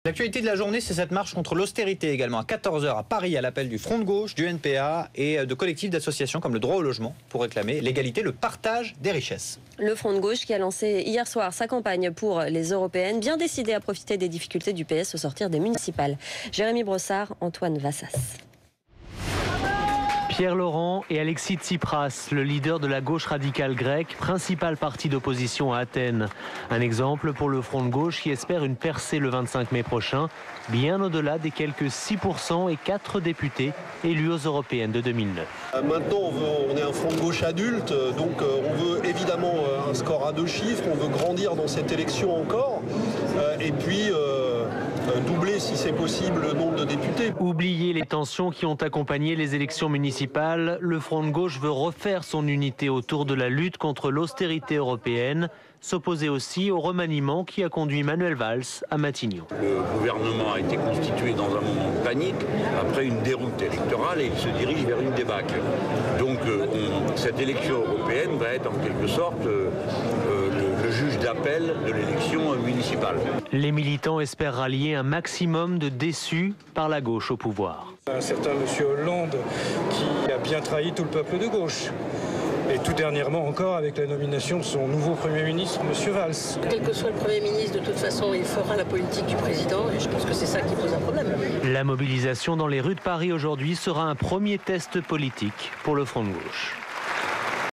L'actualité de la journée, c'est cette marche contre l'austérité également à 14 h à Paris à l'appel du Front de gauche, du NPA et de collectifs d'associations comme le droit au logement pour réclamer l'égalité, le partage des richesses. Le Front de gauche qui a lancé hier soir sa campagne pour les européennes, bien décidé à profiter des difficultés du PS au sortir des municipales. Jérémy Brossard, Antoine Vassas. Pierre Laurent et Alexis Tsipras, le leader de la gauche radicale grecque, principal parti d'opposition à Athènes. Un exemple pour le Front de gauche qui espère une percée le 25 mai prochain, bien au-delà des quelques 6% et 4 députés élus aux européennes de 2009. Maintenant, on est un Front de gauche adulte, donc on veut évidemment un score à 2 chiffres, on veut grandir dans cette élection encore, et puis doubler si c'est possible le nombre de députés. Oubliez les tensions qui ont accompagné les élections municipales, le Front de gauche veut refaire son unité autour de la lutte contre l'austérité européenne, s'opposer aussi au remaniement qui a conduit Manuel Valls à Matignon. Le gouvernement a été constitué dans un moment de panique après une déroute électorale et il se dirige vers une débâcle. Donc cette élection européenne va être en quelque sorte le juge d'appel de l'élection municipale. Les militants espèrent rallier un maximum de déçus par la gauche au pouvoir. Un certain M. Hollande qui a bien trahi tout le peuple de gauche. Et tout dernièrement encore avec la nomination de son nouveau Premier ministre, M. Valls. Quel que soit le Premier ministre, de toute façon, il fera la politique du président et je pense que c'est ça qui pose un problème. La mobilisation dans les rues de Paris aujourd'hui sera un premier test politique pour le Front de gauche.